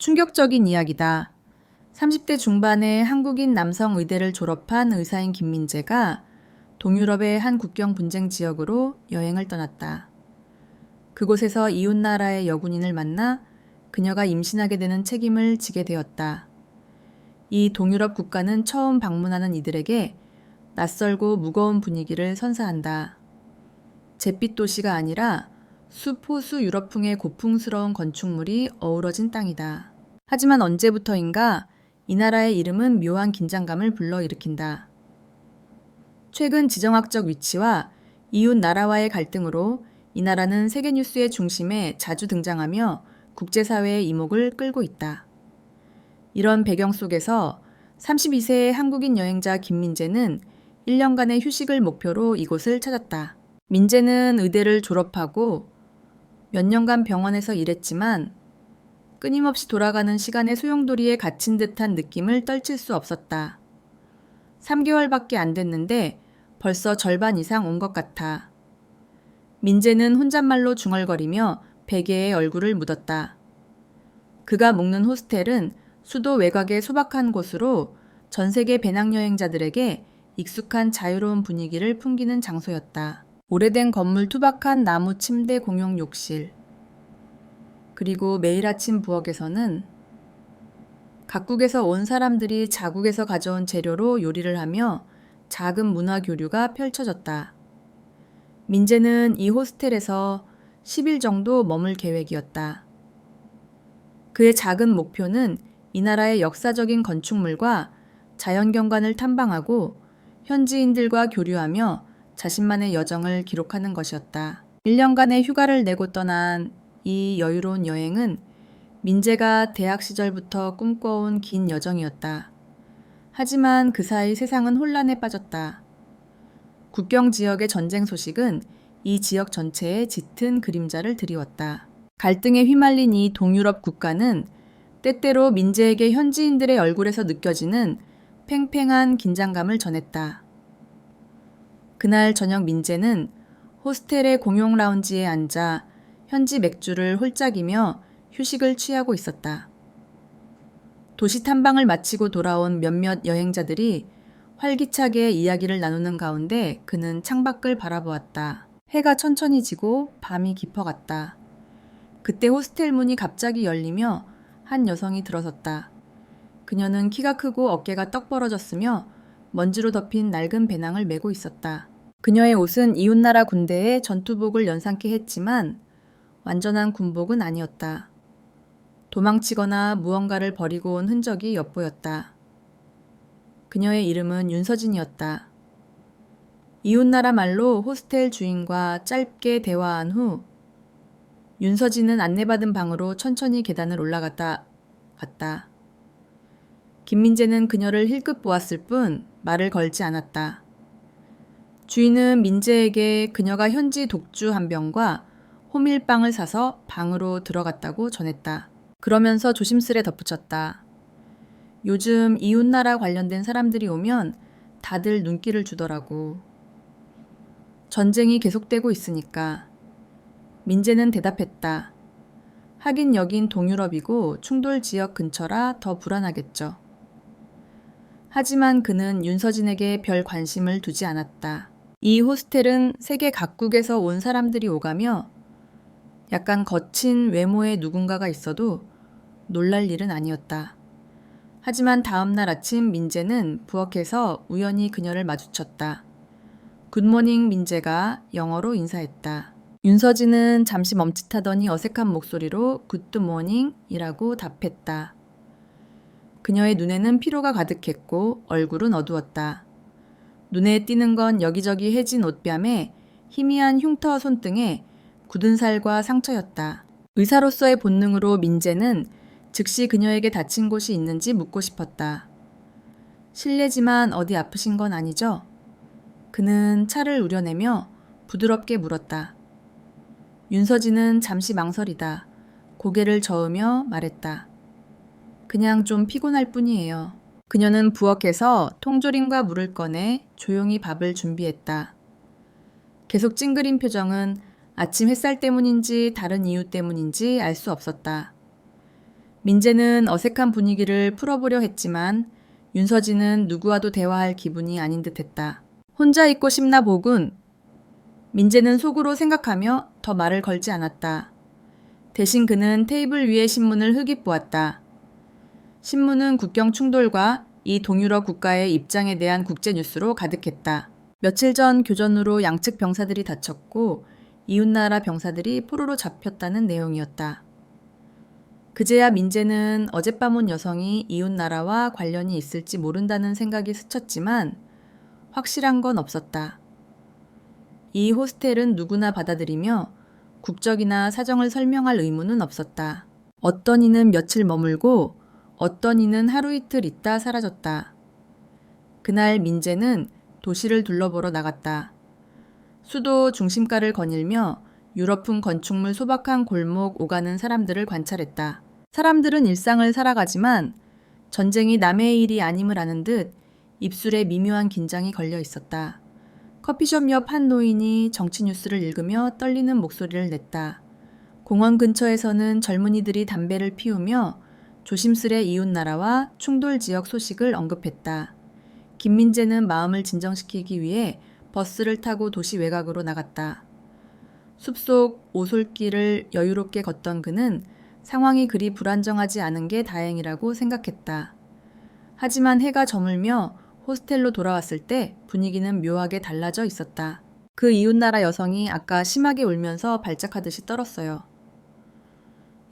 충격적인 이야기다. 30대 중반의 한국인 남성 의대를 졸업한 의사인 김민재가 동유럽의 한 국경 분쟁 지역으로 여행을 떠났다. 그곳에서 이웃나라의 여군인을 만나 그녀가 임신하게 되는 책임을 지게 되었다. 이 동유럽 국가는 처음 방문하는 이들에게 낯설고 무거운 분위기를 선사한다. 잿빛 도시가 아니라 숲호수 유럽풍의 고풍스러운 건축물이 어우러진 땅이다. 하지만 언제부터인가 이 나라의 이름은 묘한 긴장감을 불러일으킨다. 최근 지정학적 위치와 이웃 나라와의 갈등으로 이 나라는 세계 뉴스의 중심에 자주 등장하며 국제사회의 이목을 끌고 있다. 이런 배경 속에서 32세의 한국인 여행자 김민재는 1년간의 휴식을 목표로 이곳을 찾았다. 민재는 의대를 졸업하고 몇 년간 병원에서 일했지만 끊임없이 돌아가는 시간의 소용돌이에 갇힌 듯한 느낌을 떨칠 수 없었다. 3개월밖에 안 됐는데 벌써 절반 이상 온 것 같아. 민재는 혼잣말로 중얼거리며 베개에 얼굴을 묻었다. 그가 묵는 호스텔은 수도 외곽의 소박한 곳으로 전 세계 배낭여행자들에게 익숙한 자유로운 분위기를 풍기는 장소였다. 오래된 건물 투박한 나무 침대 공용 욕실. 그리고 매일 아침 부엌에서는 각국에서 온 사람들이 자국에서 가져온 재료로 요리를 하며 작은 문화 교류가 펼쳐졌다. 민재는 이 호스텔에서 10일 정도 머물 계획이었다. 그의 작은 목표는 이 나라의 역사적인 건축물과 자연경관을 탐방하고 현지인들과 교류하며 자신만의 여정을 기록하는 것이었다. 1년간의 휴가를 내고 떠난 이 여유로운 여행은 민재가 대학 시절부터 꿈꿔온 긴 여정이었다. 하지만 그 사이 세상은 혼란에 빠졌다. 국경 지역의 전쟁 소식은 이 지역 전체에 짙은 그림자를 드리웠다. 갈등에 휘말린 이 동유럽 국가는 때때로 민재에게 현지인들의 얼굴에서 느껴지는 팽팽한 긴장감을 전했다. 그날 저녁 민재는 호스텔의 공용 라운지에 앉아 현지 맥주를 홀짝이며 휴식을 취하고 있었다. 도시 탐방을 마치고 돌아온 몇몇 여행자들이 활기차게 이야기를 나누는 가운데 그는 창밖을 바라보았다. 해가 천천히 지고 밤이 깊어갔다. 그때 호스텔 문이 갑자기 열리며 한 여성이 들어섰다. 그녀는 키가 크고 어깨가 떡 벌어졌으며 먼지로 덮인 낡은 배낭을 메고 있었다. 그녀의 옷은 이웃나라 군대의 전투복을 연상케 했지만 완전한 군복은 아니었다. 도망치거나 무언가를 버리고 온 흔적이 엿보였다. 그녀의 이름은 윤서진이었다. 이웃나라 말로 호스텔 주인과 짧게 대화한 후 윤서진은 안내받은 방으로 천천히 계단을 올라갔다 갔다. 김민재는 그녀를 힐끗 보았을 뿐 말을 걸지 않았다. 주인은 민재에게 그녀가 현지 독주 한 병과 호밀빵을 사서 방으로 들어갔다고 전했다. 그러면서 조심스레 덧붙였다. 요즘 이웃나라 관련된 사람들이 오면 다들 눈길을 주더라고. 전쟁이 계속되고 있으니까. 민재는 대답했다. 하긴 여긴 동유럽이고 충돌 지역 근처라 더 불안하겠죠. 하지만 그는 윤서진에게 별 관심을 두지 않았다. 이 호스텔은 세계 각국에서 온 사람들이 오가며 약간 거친 외모의 누군가가 있어도 놀랄 일은 아니었다. 하지만 다음 날 아침 민재는 부엌에서 우연히 그녀를 마주쳤다. 굿모닝 민재가 영어로 인사했다. 윤서진은 잠시 멈칫하더니 어색한 목소리로 굿모닝이라고 답했다. 그녀의 눈에는 피로가 가득했고 얼굴은 어두웠다. 눈에 띄는 건 여기저기 해진 옷뺨에 희미한 흉터 손등에 굳은 살과 상처였다. 의사로서의 본능으로 민재는 즉시 그녀에게 다친 곳이 있는지 묻고 싶었다. 실례지만 어디 아프신 건 아니죠? 그는 차를 우려내며 부드럽게 물었다. 윤서진은 잠시 망설이다. 고개를 저으며 말했다. 그냥 좀 피곤할 뿐이에요. 그녀는 부엌에서 통조림과 물을 꺼내 조용히 밥을 준비했다. 계속 찡그린 표정은 아침 햇살 때문인지 다른 이유 때문인지 알 수 없었다. 민재는 어색한 분위기를 풀어보려 했지만 윤서진은 누구와도 대화할 기분이 아닌 듯했다. 혼자 있고 싶나 보군. 민재는 속으로 생각하며 더 말을 걸지 않았다. 대신 그는 테이블 위의 신문을 흐릿보았다. 신문은 국경 충돌과 이 동유럽 국가의 입장에 대한 국제 뉴스로 가득했다. 며칠 전 교전으로 양측 병사들이 다쳤고 이웃나라 병사들이 포로로 잡혔다는 내용이었다. 그제야 민재는 어젯밤 온 여성이 이웃나라와 관련이 있을지 모른다는 생각이 스쳤지만 확실한 건 없었다. 이 호스텔은 누구나 받아들이며 국적이나 사정을 설명할 의무는 없었다. 어떤 이는 며칠 머물고 어떤 이는 하루 이틀 있다 사라졌다. 그날 민재는 도시를 둘러보러 나갔다. 수도 중심가를 거닐며 유럽풍 건축물 소박한 골목 오가는 사람들을 관찰했다. 사람들은 일상을 살아가지만 전쟁이 남의 일이 아님을 아는 듯 입술에 미묘한 긴장이 걸려 있었다. 커피숍 옆 한 노인이 정치 뉴스를 읽으며 떨리는 목소리를 냈다. 공원 근처에서는 젊은이들이 담배를 피우며 조심스레 이웃나라와 충돌 지역 소식을 언급했다. 김민재는 마음을 진정시키기 위해 버스를 타고 도시 외곽으로 나갔다. 숲속 오솔길을 여유롭게 걷던 그는 상황이 그리 불안정하지 않은 게 다행이라고 생각했다. 하지만 해가 저물며 호스텔로 돌아왔을 때 분위기는 묘하게 달라져 있었다. 그 이웃나라 여성이 아까 심하게 울면서 발작하듯이 떨었어요.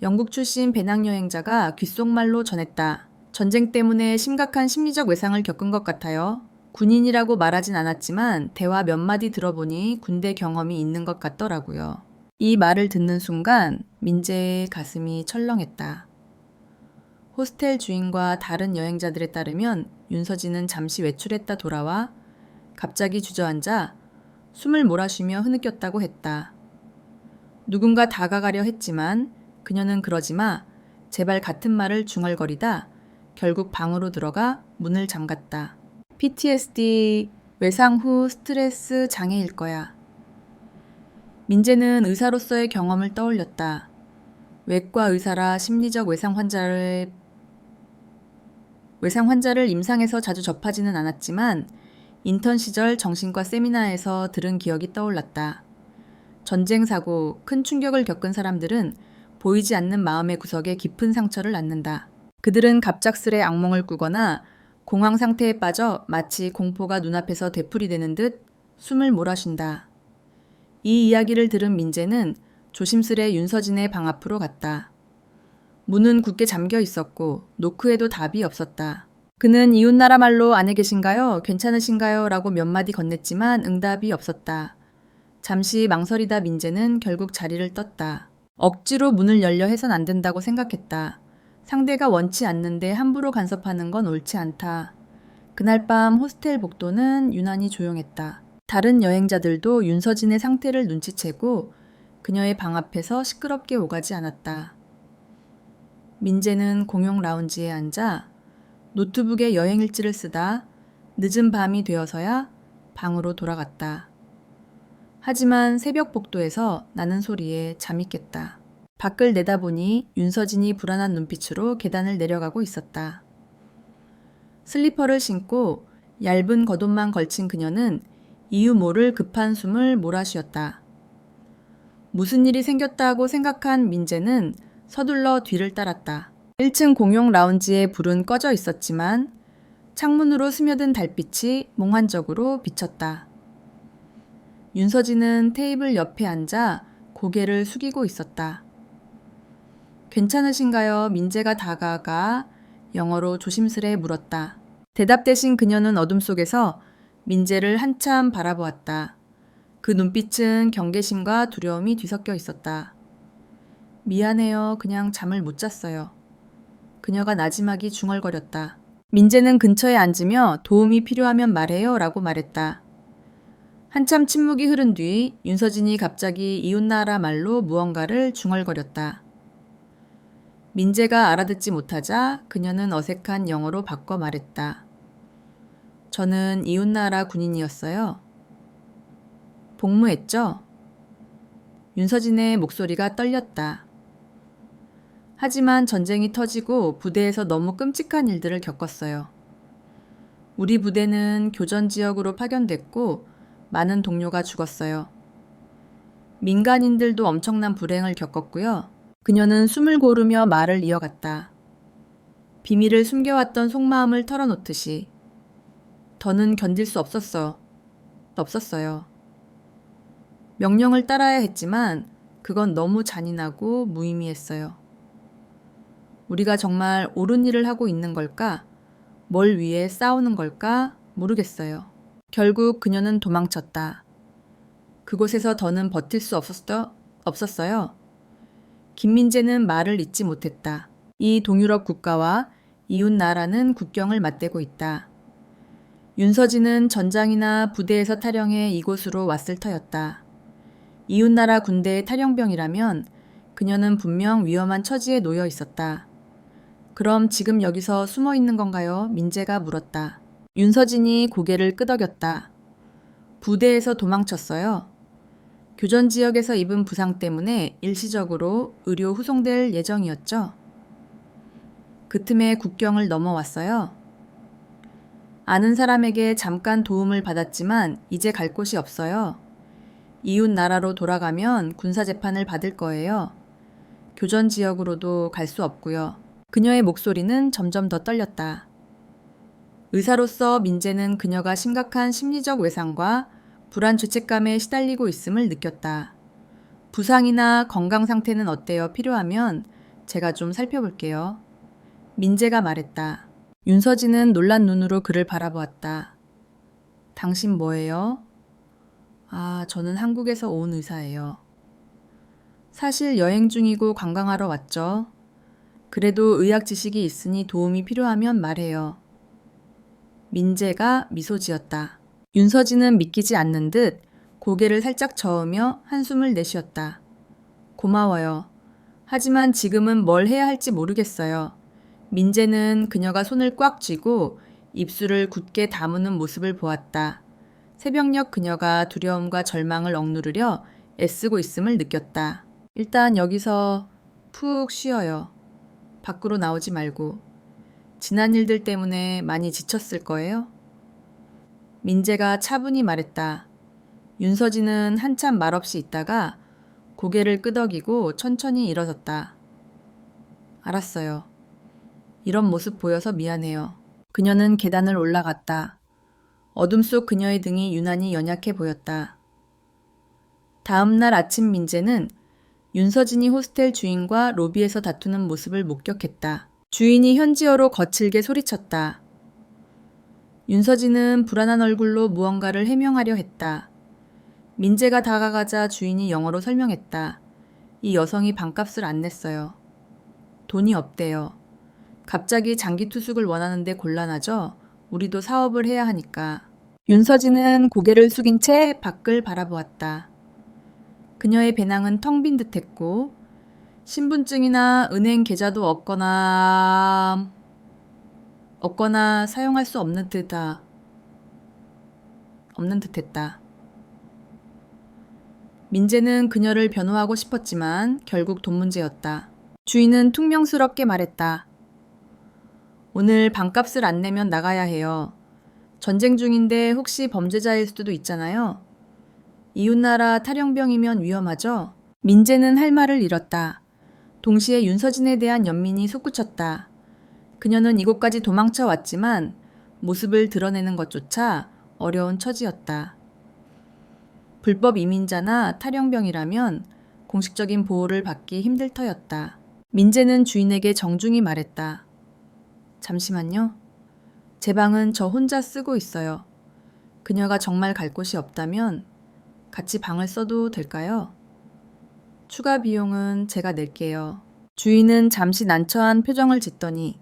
영국 출신 배낭여행자가 귓속말로 전했다. 전쟁 때문에 심각한 심리적 외상을 겪은 것 같아요. 군인이라고 말하진 않았지만 대화 몇 마디 들어보니 군대 경험이 있는 것 같더라고요. 이 말을 듣는 순간 민재의 가슴이 철렁했다. 호스텔 주인과 다른 여행자들에 따르면 윤서진은 잠시 외출했다 돌아와 갑자기 주저앉아 숨을 몰아쉬며 흐느꼈다고 했다. 누군가 다가가려 했지만 그녀는 그러지 마, 제발 같은 말을 중얼거리다 결국 방으로 들어가 문을 잠갔다. PTSD, 외상 후 스트레스 장애일 거야. 민재는 의사로서의 경험을 떠올렸다. 외과 의사라 심리적 외상 환자를 임상에서 자주 접하지는 않았지만 인턴 시절 정신과 세미나에서 들은 기억이 떠올랐다. 전쟁 사고, 큰 충격을 겪은 사람들은 보이지 않는 마음의 구석에 깊은 상처를 낳는다. 그들은 갑작스레 악몽을 꾸거나 공황 상태에 빠져 마치 공포가 눈앞에서 되풀이되는 듯 숨을 몰아쉰다. 이 이야기를 들은 민재는 조심스레 윤서진의 방 앞으로 갔다. 문은 굳게 잠겨 있었고 노크에도 답이 없었다. 그는 이웃나라 말로 안에 계신가요? 괜찮으신가요? 라고 몇 마디 건넸지만 응답이 없었다. 잠시 망설이다 민재는 결국 자리를 떴다. 억지로 문을 열려 해선 안 된다고 생각했다. 상대가 원치 않는데 함부로 간섭하는 건 옳지 않다. 그날 밤 호스텔 복도는 유난히 조용했다. 다른 여행자들도 윤서진의 상태를 눈치채고 그녀의 방 앞에서 시끄럽게 오가지 않았다. 민재는 공용 라운지에 앉아 노트북에 여행일지를 쓰다 늦은 밤이 되어서야 방으로 돌아갔다. 하지만 새벽 복도에서 나는 소리에 잠이 깼다. 밖을 내다보니 윤서진이 불안한 눈빛으로 계단을 내려가고 있었다. 슬리퍼를 신고 얇은 겉옷만 걸친 그녀는 이유 모를 급한 숨을 몰아쉬었다. 무슨 일이 생겼다고 생각한 민재는 서둘러 뒤를 따랐다. 1층 공용 라운지의 불은 꺼져 있었지만 창문으로 스며든 달빛이 몽환적으로 비쳤다. 윤서진은 테이블 옆에 앉아 고개를 숙이고 있었다. 괜찮으신가요? 민재가 다가가 영어로 조심스레 물었다. 대답 대신 그녀는 어둠 속에서 민재를 한참 바라보았다. 그 눈빛은 경계심과 두려움이 뒤섞여 있었다. 미안해요. 그냥 잠을 못 잤어요. 그녀가 나지막이 중얼거렸다. 민재는 근처에 앉으며 도움이 필요하면 말해요 라고 말했다. 한참 침묵이 흐른 뒤 윤서진이 갑자기 이웃나라 말로 무언가를 중얼거렸다. 민재가 알아듣지 못하자 그녀는 어색한 영어로 바꿔 말했다. 저는 이웃나라 군인이었어요. 복무했죠? 윤서진의 목소리가 떨렸다. 하지만 전쟁이 터지고 부대에서 너무 끔찍한 일들을 겪었어요. 우리 부대는 교전 지역으로 파견됐고 많은 동료가 죽었어요. 민간인들도 엄청난 불행을 겪었고요. 그녀는 숨을 고르며 말을 이어갔다. 비밀을 숨겨왔던 속마음을 털어놓듯이. 더는 견딜 수 없었어요. 명령을 따라야 했지만 그건 너무 잔인하고 무의미했어요. 우리가 정말 옳은 일을 하고 있는 걸까? 뭘 위해 싸우는 걸까? 모르겠어요. 결국 그녀는 도망쳤다. 그곳에서 더는 버틸 수 없었어요. 김민재는 말을 잇지 못했다. 이 동유럽 국가와 이웃 나라는 국경을 맞대고 있다. 윤서진은 전장이나 부대에서 탈영해 이곳으로 왔을 터였다. 이웃 나라 군대의 탈영병이라면 그녀는 분명 위험한 처지에 놓여 있었다. 그럼 지금 여기서 숨어 있는 건가요? 민재가 물었다. 윤서진이 고개를 끄덕였다. 부대에서 도망쳤어요. 교전 지역에서 입은 부상 때문에 일시적으로 의료 후송될 예정이었죠. 그 틈에 국경을 넘어왔어요. 아는 사람에게 잠깐 도움을 받았지만 이제 갈 곳이 없어요. 이웃 나라로 돌아가면 군사재판을 받을 거예요. 교전 지역으로도 갈 수 없고요. 그녀의 목소리는 점점 더 떨렸다. 의사로서 민재는 그녀가 심각한 심리적 외상과 불안 죄책감에 시달리고 있음을 느꼈다. 부상이나 건강 상태는 어때요? 필요하면 제가 좀 살펴볼게요. 민재가 말했다. 윤서진은 놀란 눈으로 그를 바라보았다. 당신 뭐예요? 저는 한국에서 온 의사예요. 사실 여행 중이고 관광하러 왔죠. 그래도 의학 지식이 있으니 도움이 필요하면 말해요. 민재가 미소 지었다. 윤서진은 믿기지 않는 듯 고개를 살짝 저으며 한숨을 내쉬었다. 고마워요. 하지만 지금은 뭘 해야 할지 모르겠어요. 민재는 그녀가 손을 꽉 쥐고 입술을 굳게 다무는 모습을 보았다. 새벽녘 그녀가 두려움과 절망을 억누르려 애쓰고 있음을 느꼈다. 일단 여기서 푹 쉬어요. 밖으로 나오지 말고. 지난 일들 때문에 많이 지쳤을 거예요. 민재가 차분히 말했다. 윤서진은 한참 말없이 있다가 고개를 끄덕이고 천천히 일어섰다. 알았어요. 이런 모습 보여서 미안해요. 그녀는 계단을 올라갔다. 어둠 속 그녀의 등이 유난히 연약해 보였다. 다음 날 아침 민재는 윤서진이 호스텔 주인과 로비에서 다투는 모습을 목격했다. 주인이 현지어로 거칠게 소리쳤다. 윤서진은 불안한 얼굴로 무언가를 해명하려 했다. 민재가 다가가자 주인이 영어로 설명했다. 이 여성이 방값을 안 냈어요. 돈이 없대요. 갑자기 장기 투숙을 원하는데 곤란하죠? 우리도 사업을 해야 하니까. 윤서진은 고개를 숙인 채 밖을 바라보았다. 그녀의 배낭은 텅 빈 듯했고 신분증이나 은행 계좌도 없거나 사용할 수 없는 듯했다. 민재는 그녀를 변호하고 싶었지만 결국 돈 문제였다. 주인은 퉁명스럽게 말했다. 오늘 방값을 안 내면 나가야 해요. 전쟁 중인데 혹시 범죄자일 수도 있잖아요. 이웃나라 탈영병이면 위험하죠? 민재는 할 말을 잃었다. 동시에 윤서진에 대한 연민이 솟구쳤다. 그녀는 이곳까지 도망쳐 왔지만 모습을 드러내는 것조차 어려운 처지였다. 불법 이민자나 탈영병이라면 공식적인 보호를 받기 힘들 터였다. 민재는 주인에게 정중히 말했다. 잠시만요. 제 방은 저 혼자 쓰고 있어요. 그녀가 정말 갈 곳이 없다면 같이 방을 써도 될까요? 추가 비용은 제가 낼게요. 주인은 잠시 난처한 표정을 짓더니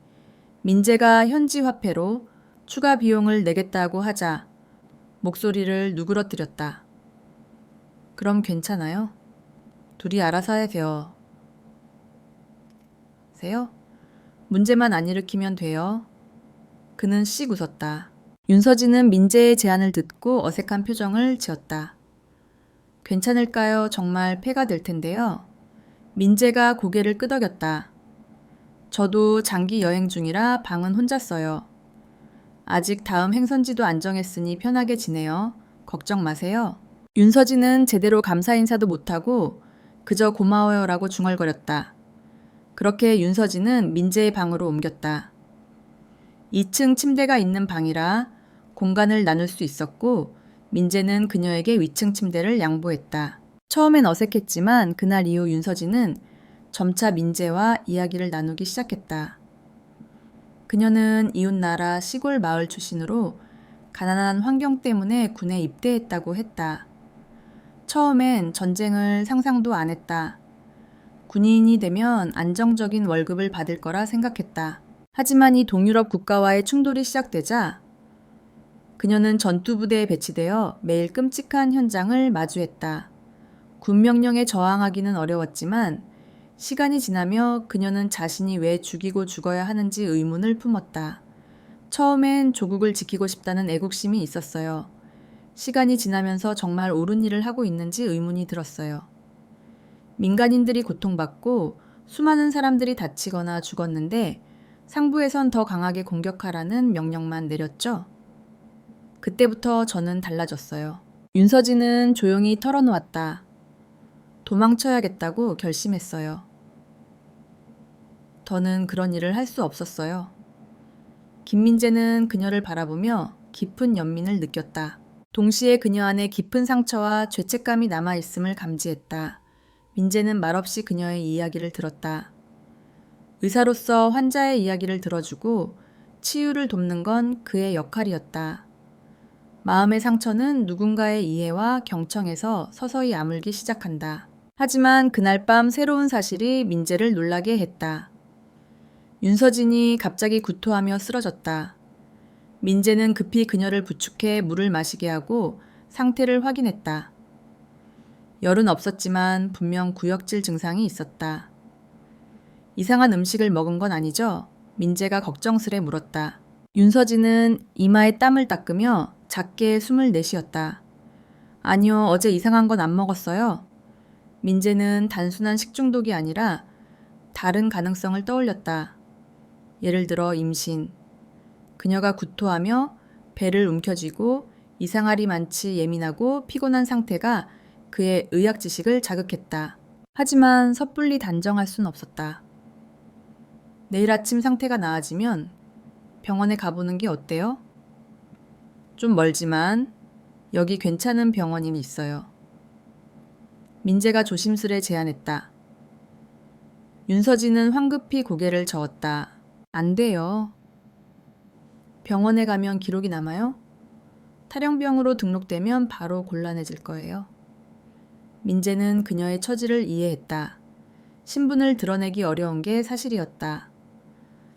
민재가 현지 화폐로 추가 비용을 내겠다고 하자 목소리를 누그러뜨렸다. 그럼 괜찮아요? 둘이 알아서 하세요. 문제만 안 일으키면 돼요. 그는 씩 웃었다. 윤서진은 민재의 제안을 듣고 어색한 표정을 지었다. 괜찮을까요? 정말 폐가 될 텐데요. 민재가 고개를 끄덕였다. 저도 장기 여행 중이라 방은 혼자 써요. 아직 다음 행선지도 안 정했으니 편하게 지내요. 걱정 마세요. 윤서진은 제대로 감사 인사도 못하고 그저 고마워요라고 중얼거렸다. 그렇게 윤서진은 민재의 방으로 옮겼다. 2층 침대가 있는 방이라 공간을 나눌 수 있었고 민재는 그녀에게 위층 침대를 양보했다. 처음엔 어색했지만 그날 이후 윤서진은 점차 민재와 이야기를 나누기 시작했다. 그녀는 이웃나라 시골 마을 출신으로 가난한 환경 때문에 군에 입대했다고 했다. 처음엔 전쟁을 상상도 안 했다. 군인이 되면 안정적인 월급을 받을 거라 생각했다. 하지만 이 동유럽 국가와의 충돌이 시작되자 그녀는 전투부대에 배치되어 매일 끔찍한 현장을 마주했다. 군 명령에 저항하기는 어려웠지만 시간이 지나며 그녀는 자신이 왜 죽이고 죽어야 하는지 의문을 품었다. 처음엔 조국을 지키고 싶다는 애국심이 있었어요. 시간이 지나면서 정말 옳은 일을 하고 있는지 의문이 들었어요. 민간인들이 고통받고 수많은 사람들이 다치거나 죽었는데 상부에선 더 강하게 공격하라는 명령만 내렸죠. 그때부터 저는 달라졌어요. 윤서진은 조용히 털어놓았다. 도망쳐야겠다고 결심했어요. 더는 그런 일을 할 수 없었어요. 김민재는 그녀를 바라보며 깊은 연민을 느꼈다. 동시에 그녀 안에 깊은 상처와 죄책감이 남아있음을 감지했다. 민재는 말없이 그녀의 이야기를 들었다. 의사로서 환자의 이야기를 들어주고 치유를 돕는 건 그의 역할이었다. 마음의 상처는 누군가의 이해와 경청에서 서서히 아물기 시작한다. 하지만 그날 밤 새로운 사실이 민재를 놀라게 했다. 윤서진이 갑자기 구토하며 쓰러졌다. 민재는 급히 그녀를 부축해 물을 마시게 하고 상태를 확인했다. 열은 없었지만 분명 구역질 증상이 있었다. 이상한 음식을 먹은 건 아니죠? 민재가 걱정스레 물었다. 윤서진은 이마에 땀을 닦으며 작게 숨을 내쉬었다. 아니요, 어제 이상한 건 안 먹었어요. 민재는 단순한 식중독이 아니라 다른 가능성을 떠올렸다. 예를 들어 임신. 그녀가 구토하며 배를 움켜쥐고 이상할이 많지 예민하고 피곤한 상태가 그의 의학 지식을 자극했다. 하지만 섣불리 단정할 순 없었다. 내일 아침 상태가 나아지면 병원에 가보는 게 어때요? 좀 멀지만 여기 괜찮은 병원이 있어요. 민재가 조심스레 제안했다. 윤서진은 황급히 고개를 저었다. 안 돼요. 병원에 가면 기록이 남아요? 탈영병으로 등록되면 바로 곤란해질 거예요. 민재는 그녀의 처지를 이해했다. 신분을 드러내기 어려운 게 사실이었다.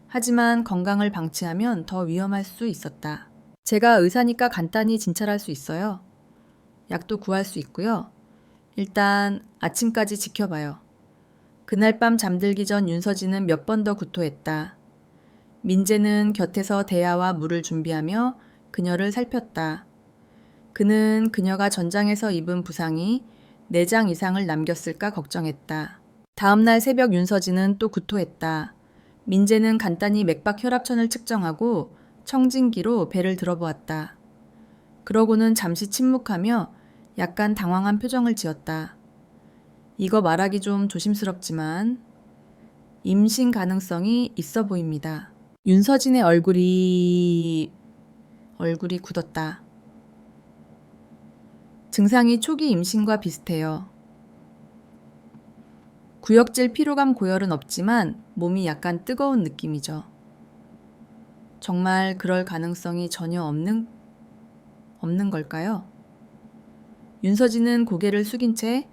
하지만 건강을 방치하면 더 위험할 수 있었다. 제가 의사니까 간단히 진찰할 수 있어요. 약도 구할 수 있고요. 일단 아침까지 지켜봐요. 그날 밤 잠들기 전 윤서진은 몇 번 더 구토했다. 민재는 곁에서 대야와 물을 준비하며 그녀를 살폈다. 그는 그녀가 전장에서 입은 부상이 4장 이상을 남겼을까 걱정했다. 다음날 새벽 윤서진은 또 구토했다. 민재는 간단히 맥박 혈압천을 측정하고 청진기로 배를 들어보았다. 그러고는 잠시 침묵하며 약간 당황한 표정을 지었다. 이거 말하기 좀 조심스럽지만 임신 가능성이 있어 보입니다. 윤서진의 얼굴이 굳었다. 증상이 초기 임신과 비슷해요. 구역질 피로감 고열은 없지만 몸이 약간 뜨거운 느낌이죠. 정말 그럴 가능성이 전혀 없는 걸까요? 윤서진은 고개를 숙인 채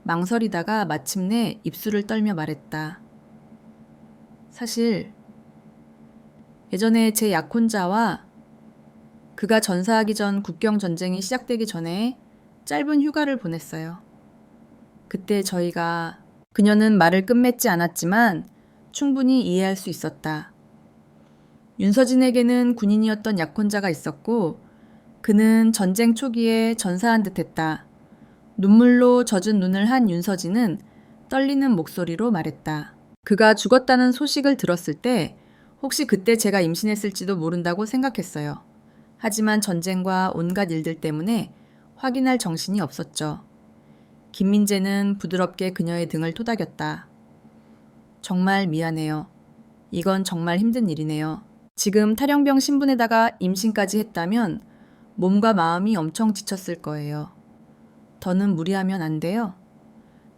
망설이다가 마침내 입술을 떨며 말했다. 사실 예전에 제 약혼자와 그가 전사하기 전 국경 전쟁이 시작되기 전에 짧은 휴가를 보냈어요. 그때 그녀는 말을 끝맺지 않았지만 충분히 이해할 수 있었다. 윤서진에게는 군인이었던 약혼자가 있었고 그는 전쟁 초기에 전사한 듯했다. 눈물로 젖은 눈을 한 윤서진은 떨리는 목소리로 말했다. 그가 죽었다는 소식을 들었을 때 혹시 그때 제가 임신했을지도 모른다고 생각했어요. 하지만 전쟁과 온갖 일들 때문에 확인할 정신이 없었죠. 김민재는 부드럽게 그녀의 등을 토닥였다. 정말 미안해요. 이건 정말 힘든 일이네요. 지금 탈영병 신분에다가 임신까지 했다면 몸과 마음이 엄청 지쳤을 거예요. 더는 무리하면 안 돼요.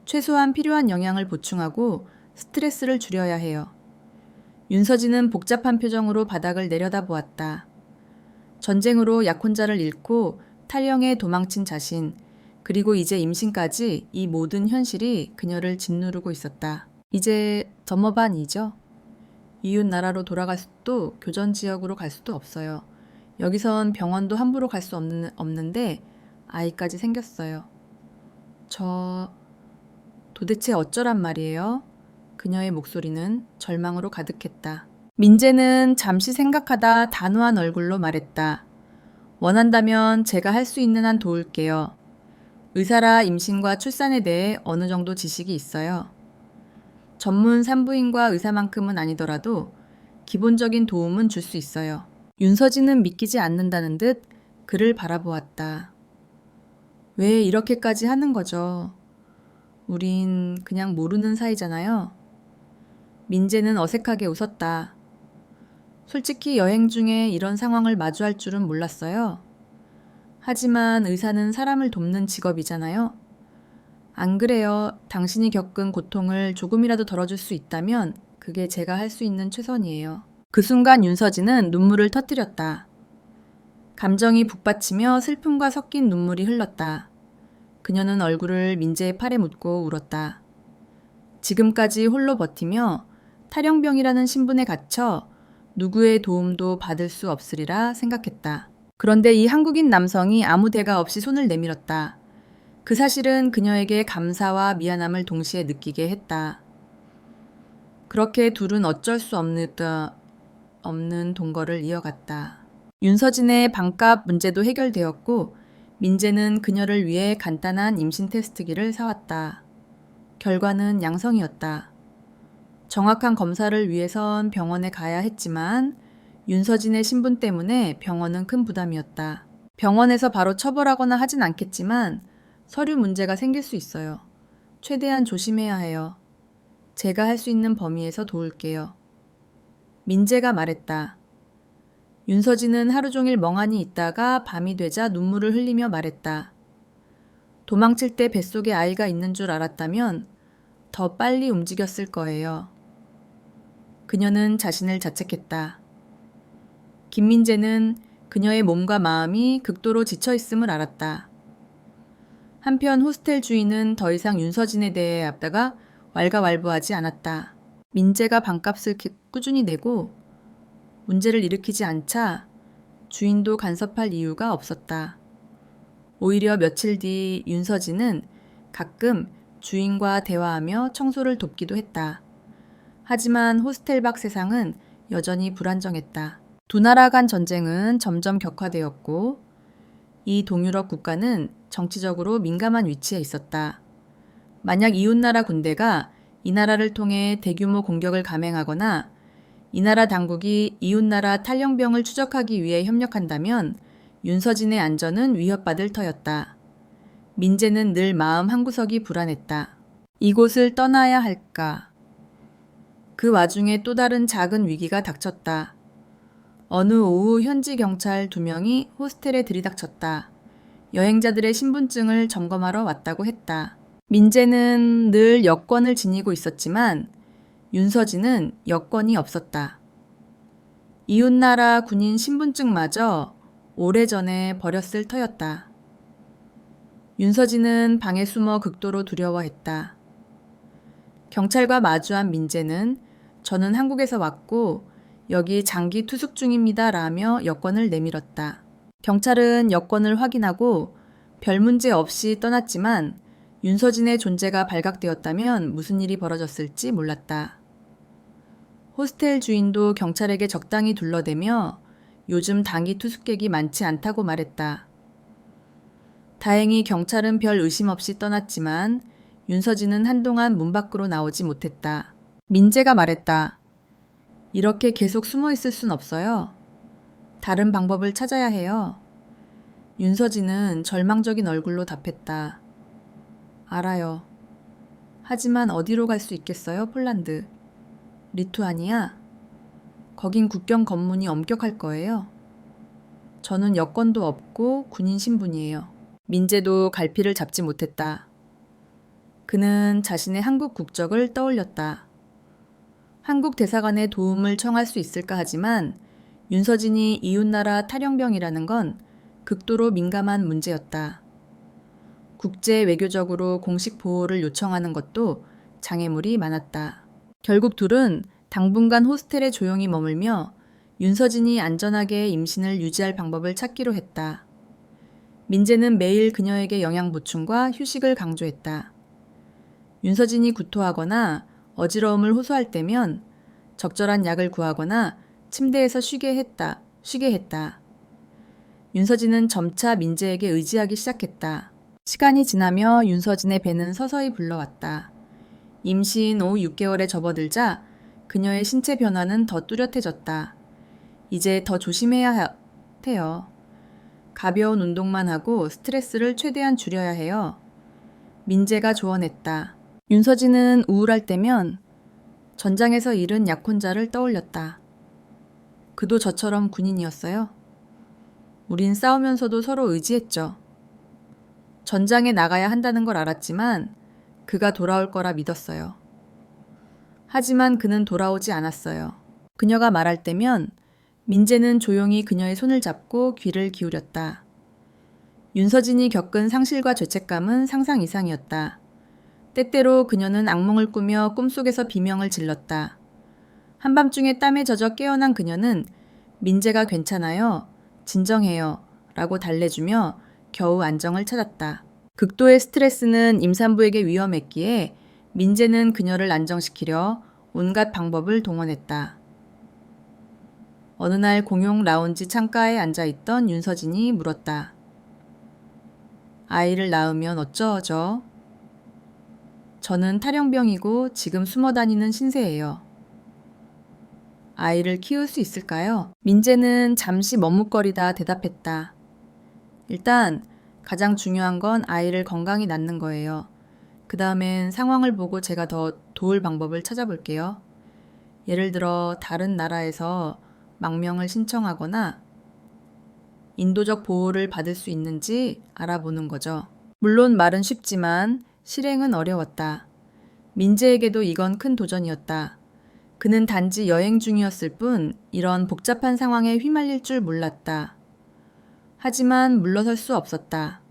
최소한 필요한 영양을 보충하고 스트레스를 줄여야 해요. 윤서진은 복잡한 표정으로 바닥을 내려다보았다. 전쟁으로 약혼자를 잃고 탈영에 도망친 자신, 그리고 이제 임신까지 이 모든 현실이 그녀를 짓누르고 있었다. 이제 더머반이죠. 이웃 나라로 돌아갈 수도 교전 지역으로 갈 수도 없어요. 여기선 병원도 함부로 갈 수 없는데 아이까지 생겼어요. 도대체 어쩌란 말이에요? 그녀의 목소리는 절망으로 가득했다. 민재는 잠시 생각하다 단호한 얼굴로 말했다. 원한다면 제가 할 수 있는 한 도울게요. 의사라 임신과 출산에 대해 어느 정도 지식이 있어요. 전문 산부인과 의사만큼은 아니더라도 기본적인 도움은 줄 수 있어요. 윤서진은 믿기지 않는다는 듯 그를 바라보았다. 왜 이렇게까지 하는 거죠? 우린 그냥 모르는 사이잖아요. 민재는 어색하게 웃었다. 솔직히 여행 중에 이런 상황을 마주할 줄은 몰랐어요. 하지만 의사는 사람을 돕는 직업이잖아요. 안 그래요? 당신이 겪은 고통을 조금이라도 덜어줄 수 있다면 그게 제가 할 수 있는 최선이에요. 그 순간 윤서진은 눈물을 터뜨렸다. 감정이 북받치며 슬픔과 섞인 눈물이 흘렀다. 그녀는 얼굴을 민재의 팔에 묻고 울었다. 지금까지 홀로 버티며 탈영병이라는 신분에 갇혀 누구의 도움도 받을 수 없으리라 생각했다. 그런데 이 한국인 남성이 아무 대가 없이 손을 내밀었다. 그 사실은 그녀에게 감사와 미안함을 동시에 느끼게 했다. 그렇게 둘은 어쩔 수 없는 동거를 이어갔다. 윤서진의 방값 문제도 해결되었고 민재는 그녀를 위해 간단한 임신 테스트기를 사왔다. 결과는 양성이었다. 정확한 검사를 위해선 병원에 가야 했지만 윤서진의 신분 때문에 병원은 큰 부담이었다. 병원에서 바로 처벌하거나 하진 않겠지만 서류 문제가 생길 수 있어요. 최대한 조심해야 해요. 제가 할 수 있는 범위에서 도울게요. 민재가 말했다. 윤서진은 하루 종일 멍하니 있다가 밤이 되자 눈물을 흘리며 말했다. 도망칠 때 뱃속에 아이가 있는 줄 알았다면 더 빨리 움직였을 거예요. 그녀는 자신을 자책했다. 김민재는 그녀의 몸과 마음이 극도로 지쳐 있음을 알았다. 한편 호스텔 주인은 더 이상 윤서진에 대해 앞다가 왈가왈부하지 않았다. 민재가 방값을 꾸준히 내고 문제를 일으키지 않자 주인도 간섭할 이유가 없었다. 오히려 며칠 뒤 윤서진은 가끔 주인과 대화하며 청소를 돕기도 했다. 하지만 호스텔 밖 세상은 여전히 불안정했다. 두 나라 간 전쟁은 점점 격화되었고 이 동유럽 국가는 정치적으로 민감한 위치에 있었다. 만약 이웃나라 군대가 이 나라를 통해 대규모 공격을 감행하거나 이 나라 당국이 이웃나라 탈영병을 추적하기 위해 협력한다면 윤서진의 안전은 위협받을 터였다. 민재는 늘 마음 한구석이 불안했다. 이곳을 떠나야 할까? 그 와중에 또 다른 작은 위기가 닥쳤다. 어느 오후 현지 경찰 2명이 호스텔에 들이닥쳤다. 여행자들의 신분증을 점검하러 왔다고 했다. 민재는 늘 여권을 지니고 있었지만 윤서진은 여권이 없었다. 이웃나라 군인 신분증마저 오래전에 버렸을 터였다. 윤서진은 방에 숨어 극도로 두려워했다. 경찰과 마주한 민재는 저는 한국에서 왔고 여기 장기 투숙 중입니다 라며 여권을 내밀었다. 경찰은 여권을 확인하고 별 문제 없이 떠났지만 윤서진의 존재가 발각되었다면 무슨 일이 벌어졌을지 몰랐다. 호스텔 주인도 경찰에게 적당히 둘러대며 요즘 단기 투숙객이 많지 않다고 말했다. 다행히 경찰은 별 의심 없이 떠났지만 윤서진은 한동안 문 밖으로 나오지 못했다. 민재가 말했다. 이렇게 계속 숨어 있을 순 없어요. 다른 방법을 찾아야 해요. 윤서진은 절망적인 얼굴로 답했다. 알아요. 하지만 어디로 갈 수 있겠어요, 폴란드? 리투아니아? 거긴 국경 검문이 엄격할 거예요. 저는 여권도 없고 군인 신분이에요. 민재도 갈피를 잡지 못했다. 그는 자신의 한국 국적을 떠올렸다. 한국 대사관에 도움을 청할 수 있을까 하지만 윤서진이 이웃나라 탈영병이라는 건 극도로 민감한 문제였다. 국제 외교적으로 공식 보호를 요청하는 것도 장애물이 많았다. 결국 둘은 당분간 호스텔에 조용히 머물며 윤서진이 안전하게 임신을 유지할 방법을 찾기로 했다. 민재는 매일 그녀에게 영양 보충과 휴식을 강조했다. 윤서진이 구토하거나 어지러움을 호소할 때면 적절한 약을 구하거나 침대에서 쉬게 했다. 윤서진은 점차 민재에게 의지하기 시작했다. 시간이 지나며 윤서진의 배는 서서히 불러왔다. 임신 6개월에 접어들자 그녀의 신체 변화는 더 뚜렷해졌다. 이제 더 조심해야 해요. 가벼운 운동만 하고 스트레스를 최대한 줄여야 해요. 민재가 조언했다. 윤서진은 우울할 때면 전장에서 잃은 약혼자를 떠올렸다. 그도 저처럼 군인이었어요. 우린 싸우면서도 서로 의지했죠. 전장에 나가야 한다는 걸 알았지만 그가 돌아올 거라 믿었어요. 하지만 그는 돌아오지 않았어요. 그녀가 말할 때면 민재는 조용히 그녀의 손을 잡고 귀를 기울였다. 윤서진이 겪은 상실과 죄책감은 상상 이상이었다. 때때로 그녀는 악몽을 꾸며 꿈속에서 비명을 질렀다. 한밤중에 땀에 젖어 깨어난 그녀는 민재가 괜찮아요. 진정해요. 라고 달래주며 겨우 안정을 찾았다. 극도의 스트레스는 임산부에게 위험했기에 민재는 그녀를 안정시키려 온갖 방법을 동원했다. 어느 날 공용 라운지 창가에 앉아있던 윤서진이 물었다. 아이를 낳으면 어쩌죠? 저는 탈영병이고 지금 숨어 다니는 신세예요. 아이를 키울 수 있을까요? 민재는 잠시 머뭇거리다 대답했다. 일단 가장 중요한 건 아이를 건강히 낳는 거예요. 그 다음엔 상황을 보고 제가 더 도울 방법을 찾아볼게요. 예를 들어 다른 나라에서 망명을 신청하거나 인도적 보호를 받을 수 있는지 알아보는 거죠. 물론 말은 쉽지만 실행은 어려웠다. 민재에게도 이건 큰 도전이었다. 그는 단지 여행 중이었을 뿐 이런 복잡한 상황에 휘말릴 줄 몰랐다. 하지만 물러설 수 없었다.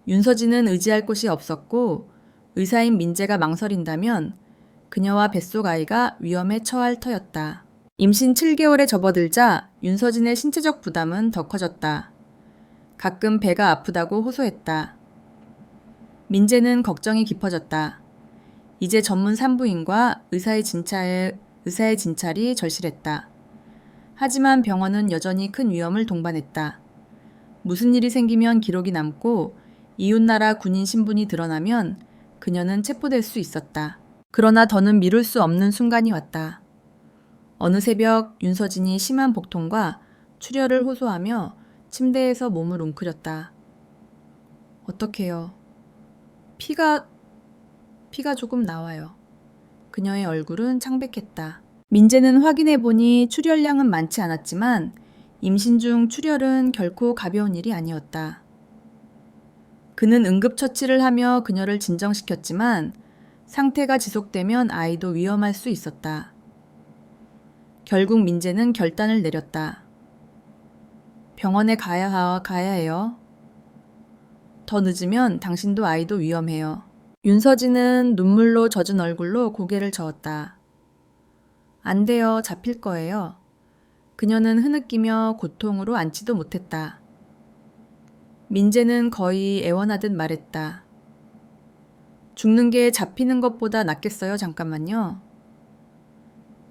윤서진은 의지할 곳이 없었고 의사인 민재가 망설인다면 그녀와 뱃속 아이가 위험에 처할 터였다. 임신 7개월에 접어들자 윤서진의 신체적 부담은 더 커졌다. 가끔 배가 아프다고 호소했다. 민재는 걱정이 깊어졌다. 이제 전문 산부인과 의사의 진찰이 절실했다. 하지만 병원은 여전히 큰 위험을 동반했다. 무슨 일이 생기면 기록이 남고 이웃나라 군인 신분이 드러나면 그녀는 체포될 수 있었다. 그러나 더는 미룰 수 없는 순간이 왔다. 어느 새벽 윤서진이 심한 복통과 출혈을 호소하며 침대에서 몸을 웅크렸다. 어떡해요. 피가 조금 나와요. 그녀의 얼굴은 창백했다. 민재는 확인해보니 출혈량은 많지 않았지만 임신 중 출혈은 결코 가벼운 일이 아니었다. 그는 응급처치를 하며 그녀를 진정시켰지만 상태가 지속되면 아이도 위험할 수 있었다. 결국 민재는 결단을 내렸다. 병원에 가야 해요. 더 늦으면 당신도 아이도 위험해요. 윤서진은 눈물로 젖은 얼굴로 고개를 저었다. 안 돼요. 잡힐 거예요. 그녀는 흐느끼며 고통으로 앉지도 못했다. 민재는 거의 애원하듯 말했다. 죽는 게 잡히는 것보다 낫겠어요. 잠깐만요.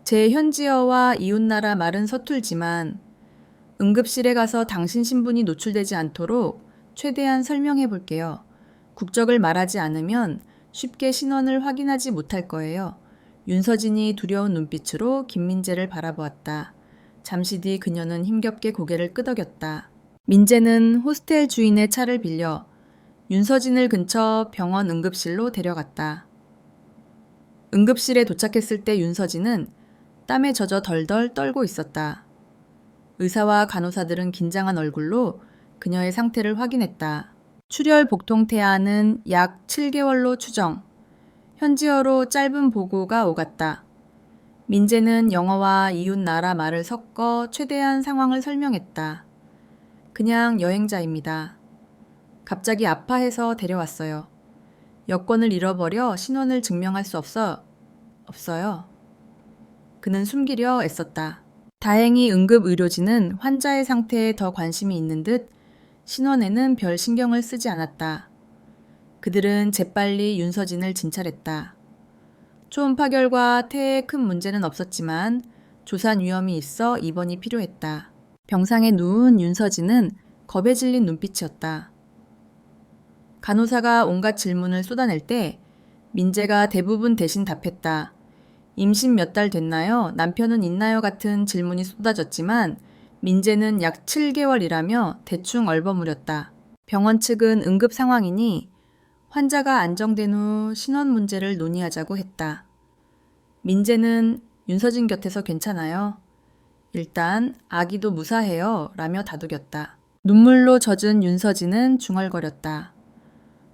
제 현지어와 이웃나라 말은 서툴지만 응급실에 가서 당신 신분이 노출되지 않도록 최대한 설명해 볼게요. 국적을 말하지 않으면 쉽게 신원을 확인하지 못할 거예요. 윤서진이 두려운 눈빛으로 김민재를 바라보았다. 잠시 뒤 그녀는 힘겹게 고개를 끄덕였다. 민재는 호스텔 주인의 차를 빌려 윤서진을 근처 병원 응급실로 데려갔다. 응급실에 도착했을 때 윤서진은 땀에 젖어 덜덜 떨고 있었다. 의사와 간호사들은 긴장한 얼굴로 그녀의 상태를 확인했다. 출혈 복통태아는 약 7개월로 추정. 현지어로 짧은 보고가 오갔다. 민재는 영어와 이웃 나라 말을 섞어 최대한 상황을 설명했다. 그냥 여행자입니다. 갑자기 아파해서 데려왔어요. 여권을 잃어버려 신원을 증명할 수 없어요. 그는 숨기려 애썼다. 다행히 응급의료진은 환자의 상태에 더 관심이 있는 듯 신원에는 별 신경을 쓰지 않았다. 그들은 재빨리 윤서진을 진찰했다. 초음파결과 태에 큰 문제는 없었지만 조산 위험이 있어 입원이 필요했다. 병상에 누운 윤서진은 겁에 질린 눈빛이었다. 간호사가 온갖 질문을 쏟아낼 때 민재가 대부분 대신 답했다. 임신 몇 달 됐나요? 남편은 있나요? 같은 질문이 쏟아졌지만 민재는 약 7개월이라며 대충 얼버무렸다. 병원 측은 응급 상황이니 환자가 안정된 후 신원 문제를 논의하자고 했다. 민재는 윤서진 곁에서 괜찮아요. 일단 아기도 무사해요. 라며 다독였다. 눈물로 젖은 윤서진은 중얼거렸다.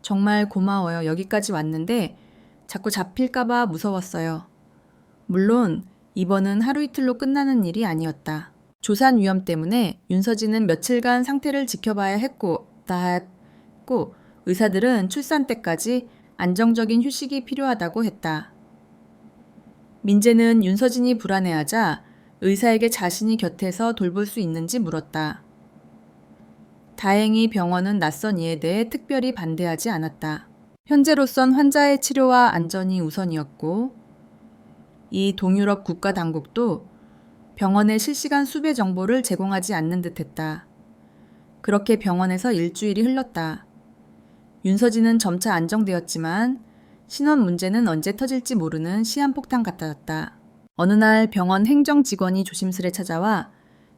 정말 고마워요. 여기까지 왔는데 자꾸 잡힐까봐 무서웠어요. 물론 입원은 하루 이틀로 끝나는 일이 아니었다. 조산 위험 때문에 윤서진은 며칠간 상태를 지켜봐야 했고 의사들은 출산 때까지 안정적인 휴식이 필요하다고 했다. 민재는 윤서진이 불안해하자 의사에게 자신이 곁에서 돌볼 수 있는지 물었다. 다행히 병원은 낯선 이에 대해 특별히 반대하지 않았다. 현재로선 환자의 치료와 안전이 우선이었고 이 동유럽 국가 당국도 병원의 실시간 수배 정보를 제공하지 않는 듯했다. 그렇게 병원에서 일주일이 흘렀다. 윤서진은 점차 안정되었지만 신원 문제는 언제 터질지 모르는 시한폭탄 같았다. 어느 날 병원 행정 직원이 조심스레 찾아와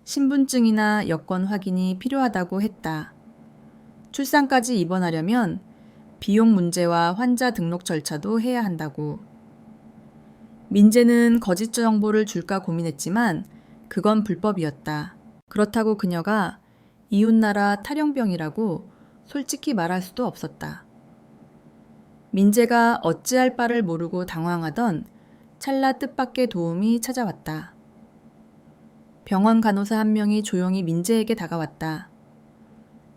신분증이나 여권 확인이 필요하다고 했다. 출산까지 입원하려면 비용 문제와 환자 등록 절차도 해야 한다고. 민재는 거짓 정보를 줄까 고민했지만 그건 불법이었다. 그렇다고 그녀가 이웃나라 탈영병이라고 솔직히 말할 수도 없었다. 민재가 어찌할 바를 모르고 당황하던 찰나 뜻밖의 도움이 찾아왔다. 병원 간호사 한 명이 조용히 민재에게 다가왔다.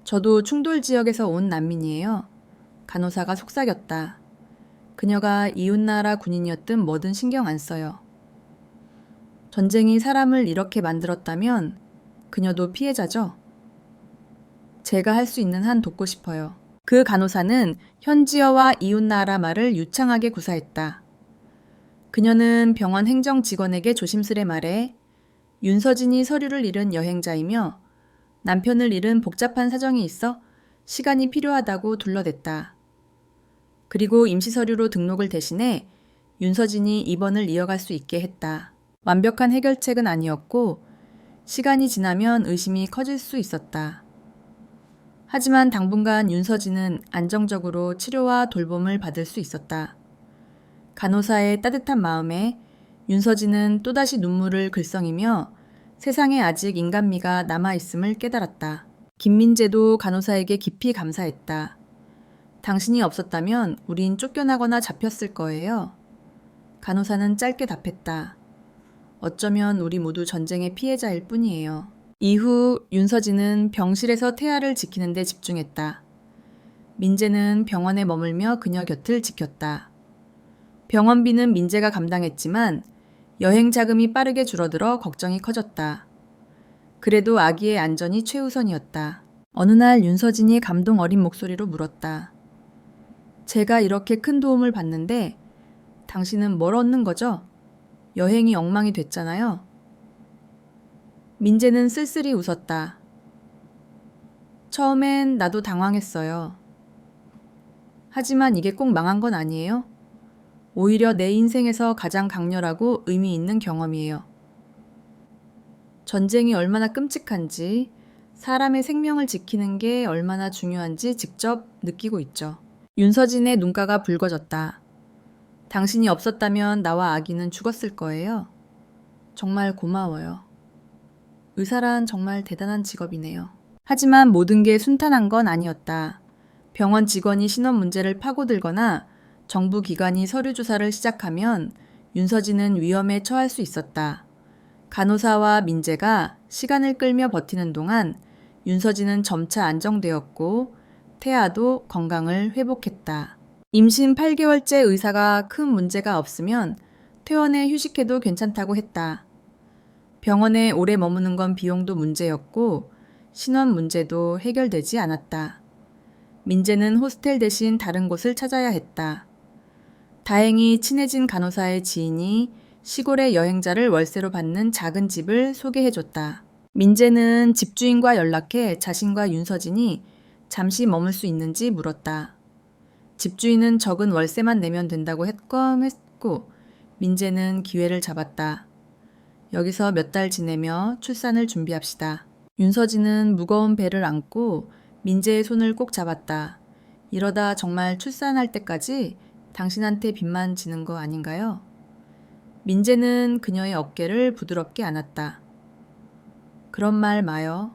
저도 충돌 지역에서 온 난민이에요. 간호사가 속삭였다. 그녀가 이웃나라 군인이었든 뭐든 신경 안 써요. 전쟁이 사람을 이렇게 만들었다면 그녀도 피해자죠. 제가 할 수 있는 한 돕고 싶어요. 그 간호사는 현지어와 이웃나라 말을 유창하게 구사했다. 그녀는 병원 행정 직원에게 조심스레 말해 윤서진이 서류를 잃은 여행자이며 남편을 잃은 복잡한 사정이 있어 시간이 필요하다고 둘러댔다. 그리고 임시 서류로 등록을 대신해 윤서진이 입원을 이어갈 수 있게 했다. 완벽한 해결책은 아니었고 시간이 지나면 의심이 커질 수 있었다. 하지만 당분간 윤서진은 안정적으로 치료와 돌봄을 받을 수 있었다. 간호사의 따뜻한 마음에 윤서진은 또다시 눈물을 글썽이며 세상에 아직 인간미가 남아있음을 깨달았다. 김민재도 간호사에게 깊이 감사했다. 당신이 없었다면 우린 쫓겨나거나 잡혔을 거예요. 간호사는 짧게 답했다. 어쩌면 우리 모두 전쟁의 피해자일 뿐이에요. 이후 윤서진은 병실에서 태아를 지키는 데 집중했다. 민재는 병원에 머물며 그녀 곁을 지켰다. 병원비는 민재가 감당했지만 여행 자금이 빠르게 줄어들어 걱정이 커졌다. 그래도 아기의 안전이 최우선이었다. 어느 날 윤서진이 감동 어린 목소리로 물었다. 제가 이렇게 큰 도움을 받는데 당신은 뭘 얻는 거죠? 여행이 엉망이 됐잖아요. 민재는 쓸쓸히 웃었다. 처음엔 나도 당황했어요. 하지만 이게 꼭 망한 건 아니에요. 오히려 내 인생에서 가장 강렬하고 의미 있는 경험이에요. 전쟁이 얼마나 끔찍한지, 사람의 생명을 지키는 게 얼마나 중요한지 직접 느끼고 있죠. 윤서진의 눈가가 붉어졌다. 당신이 없었다면 나와 아기는 죽었을 거예요. 정말 고마워요. 의사란 정말 대단한 직업이네요. 하지만 모든 게 순탄한 건 아니었다. 병원 직원이 신원 문제를 파고들거나 정부 기관이 서류 조사를 시작하면 윤서진은 위험에 처할 수 있었다. 간호사와 민재가 시간을 끌며 버티는 동안 윤서진은 점차 안정되었고 태아도 건강을 회복했다. 임신 8개월째 의사가 큰 문제가 없으면 퇴원해 휴식해도 괜찮다고 했다. 병원에 오래 머무는 건 비용도 문제였고 신원 문제도 해결되지 않았다. 민재는 호스텔 대신 다른 곳을 찾아야 했다. 다행히 친해진 간호사의 지인이 시골의 여행자를 월세로 받는 작은 집을 소개해줬다. 민재는 집주인과 연락해 자신과 윤서진이 잠시 머물 수 있는지 물었다. 집주인은 적은 월세만 내면 된다고 했고 민재는 기회를 잡았다. 여기서 몇 달 지내며 출산을 준비합시다. 윤서진은 무거운 배를 안고 민재의 손을 꼭 잡았다. 이러다 정말 출산할 때까지 당신한테 빚만 지는 거 아닌가요? 민재는 그녀의 어깨를 부드럽게 안았다. 그런 말 마요.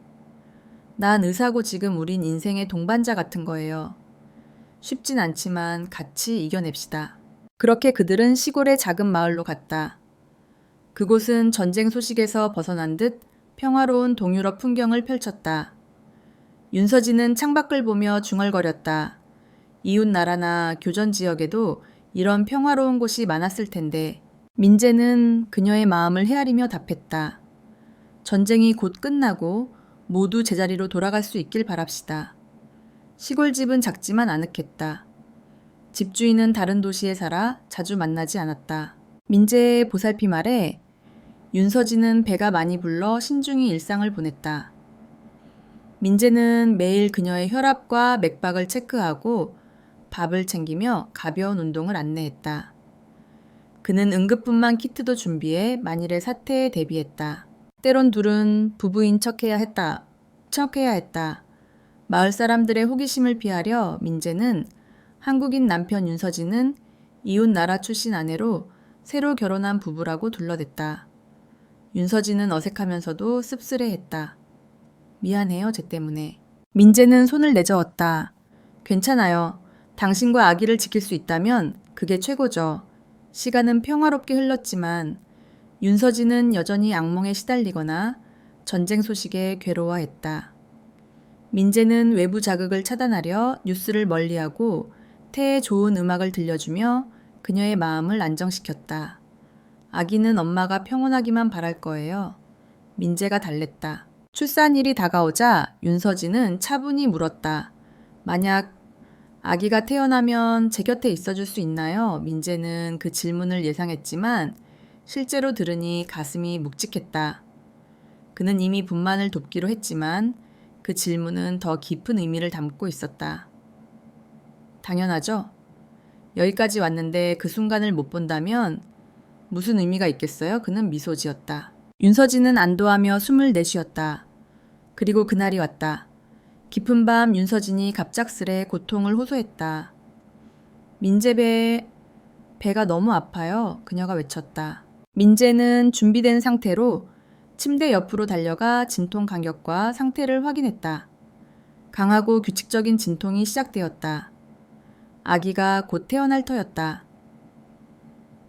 난 의사고 지금 우린 인생의 동반자 같은 거예요. 쉽진 않지만 같이 이겨냅시다. 그렇게 그들은 시골의 작은 마을로 갔다. 그곳은 전쟁 소식에서 벗어난 듯 평화로운 동유럽 풍경을 펼쳤다. 윤서진은 창밖을 보며 중얼거렸다. 이웃 나라나 교전 지역에도 이런 평화로운 곳이 많았을 텐데. 민재는 그녀의 마음을 헤아리며 답했다. 전쟁이 곧 끝나고 모두 제자리로 돌아갈 수 있길 바랍시다. 시골집은 작지만 아늑했다. 집주인은 다른 도시에 살아 자주 만나지 않았다. 민재의 보살핌 아래 윤서진은 배가 많이 불러 신중히 일상을 보냈다. 민재는 매일 그녀의 혈압과 맥박을 체크하고 밥을 챙기며 가벼운 운동을 안내했다. 그는 응급분만 키트도 준비해 만일의 사태에 대비했다. 때론 둘은 부부인 척해야 했다. 마을 사람들의 호기심을 피하려 민재는 한국인 남편 윤서진은 이웃 나라 출신 아내로 새로 결혼한 부부라고 둘러댔다. 윤서진은 어색하면서도 씁쓸해했다. 미안해요, 쟤 때문에. 민재는 손을 내저었다. 괜찮아요. 당신과 아기를 지킬 수 있다면 그게 최고죠. 시간은 평화롭게 흘렀지만 윤서진은 여전히 악몽에 시달리거나 전쟁 소식에 괴로워했다. 민재는 외부 자극을 차단하려 뉴스를 멀리하고 태에 좋은 음악을 들려주며 그녀의 마음을 안정시켰다. 아기는 엄마가 평온하기만 바랄 거예요. 민재가 달랬다. 출산일이 다가오자 윤서진은 차분히 물었다. 만약 아기가 태어나면 제 곁에 있어줄 수 있나요? 민재는 그 질문을 예상했지만 실제로 들으니 가슴이 묵직했다. 그는 이미 분만을 돕기로 했지만 그 질문은 더 깊은 의미를 담고 있었다. 당연하죠. 여기까지 왔는데 그 순간을 못 본다면 무슨 의미가 있겠어요? 그는 미소 지었다. 윤서진은 안도하며 숨을 내쉬었다. 그리고 그날이 왔다. 깊은 밤 윤서진이 갑작스레 고통을 호소했다. 민재 배가 너무 아파요. 그녀가 외쳤다. 민재는 준비된 상태로 침대 옆으로 달려가 진통 간격과 상태를 확인했다. 강하고 규칙적인 진통이 시작되었다. 아기가 곧 태어날 터였다.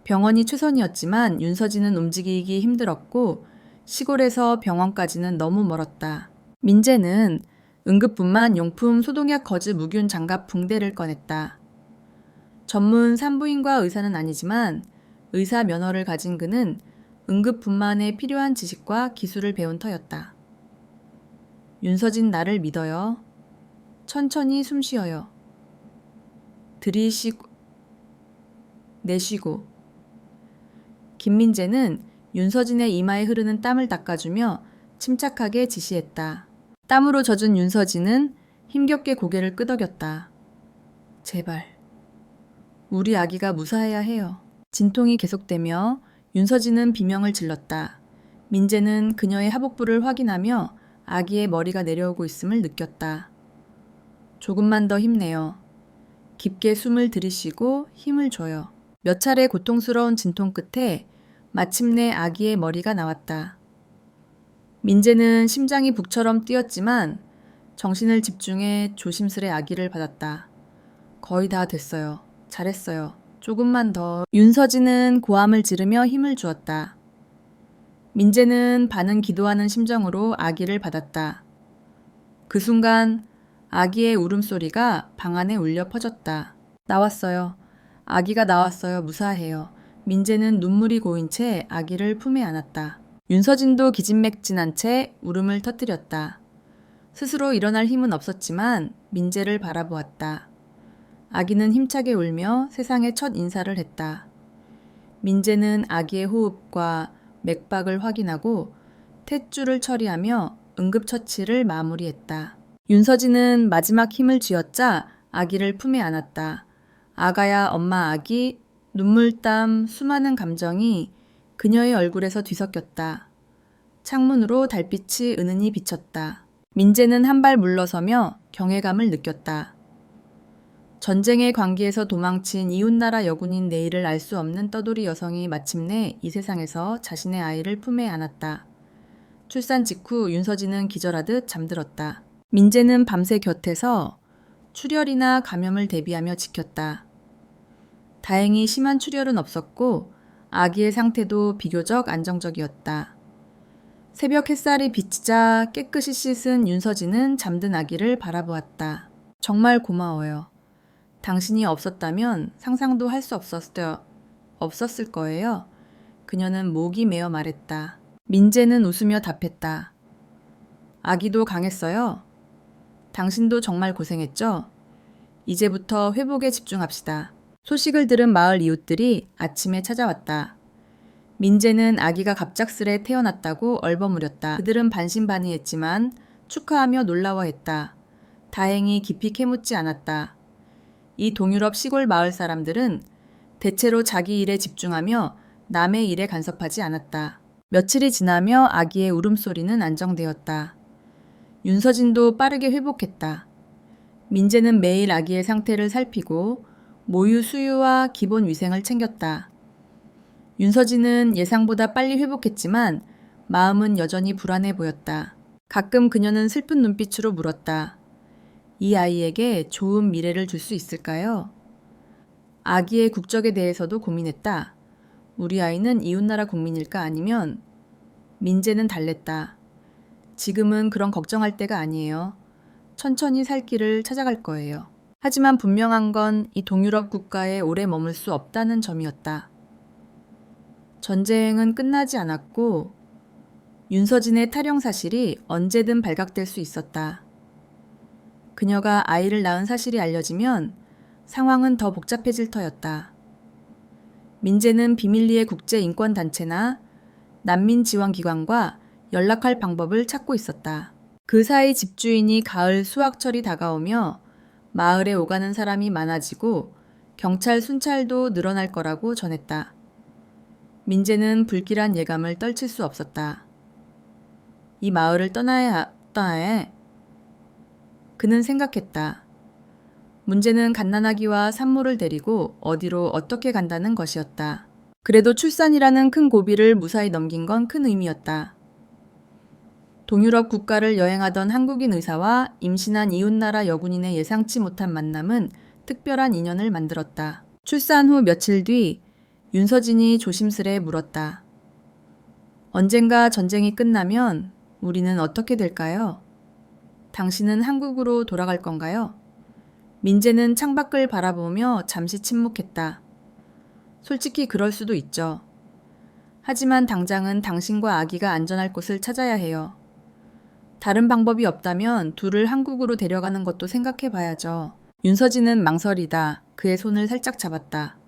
병원이 최선이었지만 윤서진은 움직이기 힘들었고 시골에서 병원까지는 너무 멀었다. 민재는 응급분만 용품 소독약 거즈 무균 장갑 붕대를 꺼냈다. 전문 산부인과 의사는 아니지만 의사 면허를 가진 그는 응급분만에 필요한 지식과 기술을 배운 터였다. 윤서진 나를 믿어요. 천천히 숨 쉬어요. 들이쉬고 내쉬고. 김민재는 윤서진의 이마에 흐르는 땀을 닦아주며 침착하게 지시했다. 땀으로 젖은 윤서진은 힘겹게 고개를 끄덕였다. 제발, 우리 아기가 무사해야 해요. 진통이 계속되며 윤서진은 비명을 질렀다. 민재는 그녀의 하복부를 확인하며 아기의 머리가 내려오고 있음을 느꼈다. 조금만 더 힘내요. 깊게 숨을 들이쉬고 힘을 줘요. 몇 차례 고통스러운 진통 끝에 마침내 아기의 머리가 나왔다. 민재는 심장이 북처럼 뛰었지만 정신을 집중해 조심스레 아기를 받았다. 거의 다 됐어요. 잘했어요. 조금만 더. 윤서진은 고함을 지르며 힘을 주었다. 민재는 반은 기도하는 심정으로 아기를 받았다. 그 순간 아기의 울음소리가 방 안에 울려 퍼졌다. 나왔어요. 아기가 나왔어요. 무사해요. 민재는 눈물이 고인 채 아기를 품에 안았다. 윤서진도 기진맥진한 채 울음을 터뜨렸다. 스스로 일어날 힘은 없었지만 민재를 바라보았다. 아기는 힘차게 울며 세상에 첫 인사를 했다. 민재는 아기의 호흡과 맥박을 확인하고 탯줄을 처리하며 응급처치를 마무리했다. 윤서진은 마지막 힘을 쥐어짜 아기를 품에 안았다. 아가야, 엄마, 아기, 눈물땀, 수많은 감정이 그녀의 얼굴에서 뒤섞였다. 창문으로 달빛이 은은히 비쳤다. 민재는 한 발 물러서며 경외감을 느꼈다. 전쟁의 광기에서 도망친 이웃나라 여군인 내일을 알 수 없는 떠돌이 여성이 마침내 이 세상에서 자신의 아이를 품에 안았다. 출산 직후 윤서진은 기절하듯 잠들었다. 민재는 밤새 곁에서 출혈이나 감염을 대비하며 지켰다. 다행히 심한 출혈은 없었고 아기의 상태도 비교적 안정적이었다. 새벽 햇살이 비치자 깨끗이 씻은 윤서진은 잠든 아기를 바라보았다. 정말 고마워요. 당신이 없었다면 상상도 할 수 없었을 거예요. 그녀는 목이 메어 말했다. 민재는 웃으며 답했다. 아기도 강했어요. 당신도 정말 고생했죠? 이제부터 회복에 집중합시다. 소식을 들은 마을 이웃들이 아침에 찾아왔다. 민재는 아기가 갑작스레 태어났다고 얼버무렸다. 그들은 반신반의했지만 축하하며 놀라워했다. 다행히 깊이 캐묻지 않았다. 이 동유럽 시골 마을 사람들은 대체로 자기 일에 집중하며 남의 일에 간섭하지 않았다. 며칠이 지나며 아기의 울음소리는 안정되었다. 윤서진도 빠르게 회복했다. 민재는 매일 아기의 상태를 살피고 모유 수유와 기본 위생을 챙겼다. 윤서진은 예상보다 빨리 회복했지만 마음은 여전히 불안해 보였다. 가끔 그녀는 슬픈 눈빛으로 물었다. 이 아이에게 좋은 미래를 줄 수 있을까요? 아기의 국적에 대해서도 고민했다. 우리 아이는 이웃나라 국민일까 아니면? 민재는 달랬다. 지금은 그런 걱정할 때가 아니에요. 천천히 살 길을 찾아갈 거예요. 하지만 분명한 건 이 동유럽 국가에 오래 머물 수 없다는 점이었다. 전쟁은 끝나지 않았고 윤서진의 탈영 사실이 언제든 발각될 수 있었다. 그녀가 아이를 낳은 사실이 알려지면 상황은 더 복잡해질 터였다. 민재는 비밀리에 국제인권단체나 난민지원기관과 연락할 방법을 찾고 있었다. 그 사이 집주인이 가을 수확철이 다가오며 마을에 오가는 사람이 많아지고 경찰 순찰도 늘어날 거라고 전했다. 민재는 불길한 예감을 떨칠 수 없었다. 이 마을을 떠나야 해. 그는 생각했다. 문제는 갓난아기와 산모를 데리고 어디로 어떻게 간다는 것이었다. 그래도 출산이라는 큰 고비를 무사히 넘긴 건 큰 의미였다. 동유럽 국가를 여행하던 한국인 의사와 임신한 이웃나라 여군인의 예상치 못한 만남은 특별한 인연을 만들었다. 출산 후 며칠 뒤 윤서진이 조심스레 물었다. 언젠가 전쟁이 끝나면 우리는 어떻게 될까요? 당신은 한국으로 돌아갈 건가요? 민재는 창밖을 바라보며 잠시 침묵했다. 솔직히 그럴 수도 있죠. 하지만 당장은 당신과 아기가 안전할 곳을 찾아야 해요. 다른 방법이 없다면 둘을 한국으로 데려가는 것도 생각해 봐야죠. 윤서진은 망설이다 그의 손을 살짝 잡았다.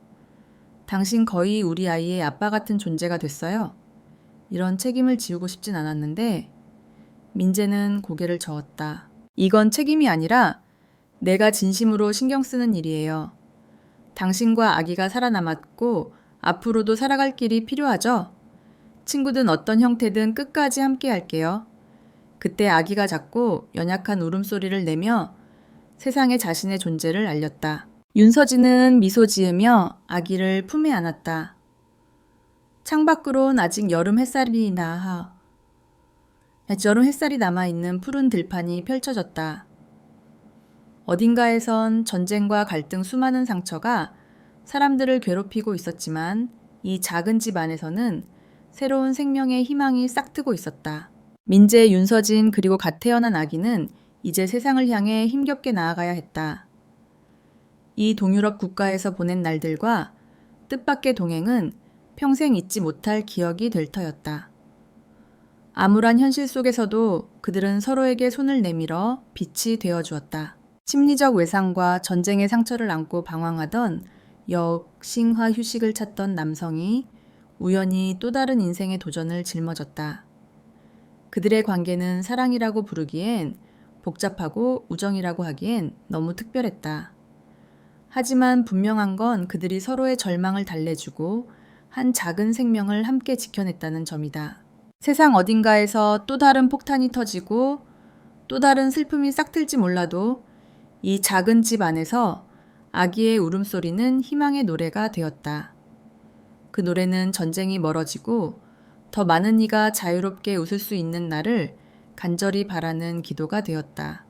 당신 거의 우리 아이의 아빠 같은 존재가 됐어요. 이런 책임을 지우고 싶진 않았는데 민재는 고개를 저었다. 이건 책임이 아니라 내가 진심으로 신경 쓰는 일이에요. 당신과 아기가 살아남았고 앞으로도 살아갈 길이 필요하죠? 친구든 어떤 형태든 끝까지 함께 할게요. 그때 아기가 작고 연약한 울음소리를 내며 세상에 자신의 존재를 알렸다. 윤서진은 미소 지으며 아기를 품에 안았다. 창밖으론 아직 여름 햇살이 남아있는 푸른 들판이 펼쳐졌다. 어딘가에선 전쟁과 갈등 수많은 상처가 사람들을 괴롭히고 있었지만 이 작은 집 안에서는 새로운 생명의 희망이 싹트고 있었다. 민재, 윤서진 그리고 갓 태어난 아기는 이제 세상을 향해 힘겹게 나아가야 했다. 이 동유럽 국가에서 보낸 날들과 뜻밖의 동행은 평생 잊지 못할 기억이 될 터였다. 암울한 현실 속에서도 그들은 서로에게 손을 내밀어 빛이 되어주었다. 심리적 외상과 전쟁의 상처를 안고 방황하던 역싱화 휴식을 찾던 남성이 우연히 또 다른 인생의 도전을 짊어졌다. 그들의 관계는 사랑이라고 부르기엔 복잡하고 우정이라고 하기엔 너무 특별했다. 하지만 분명한 건 그들이 서로의 절망을 달래주고 한 작은 생명을 함께 지켜냈다는 점이다. 세상 어딘가에서 또 다른 폭탄이 터지고 또 다른 슬픔이 싹틀지 몰라도 이 작은 집 안에서 아기의 울음소리는 희망의 노래가 되었다. 그 노래는 전쟁이 멀어지고 더 많은 이가 자유롭게 웃을 수 있는 날을 간절히 바라는 기도가 되었다.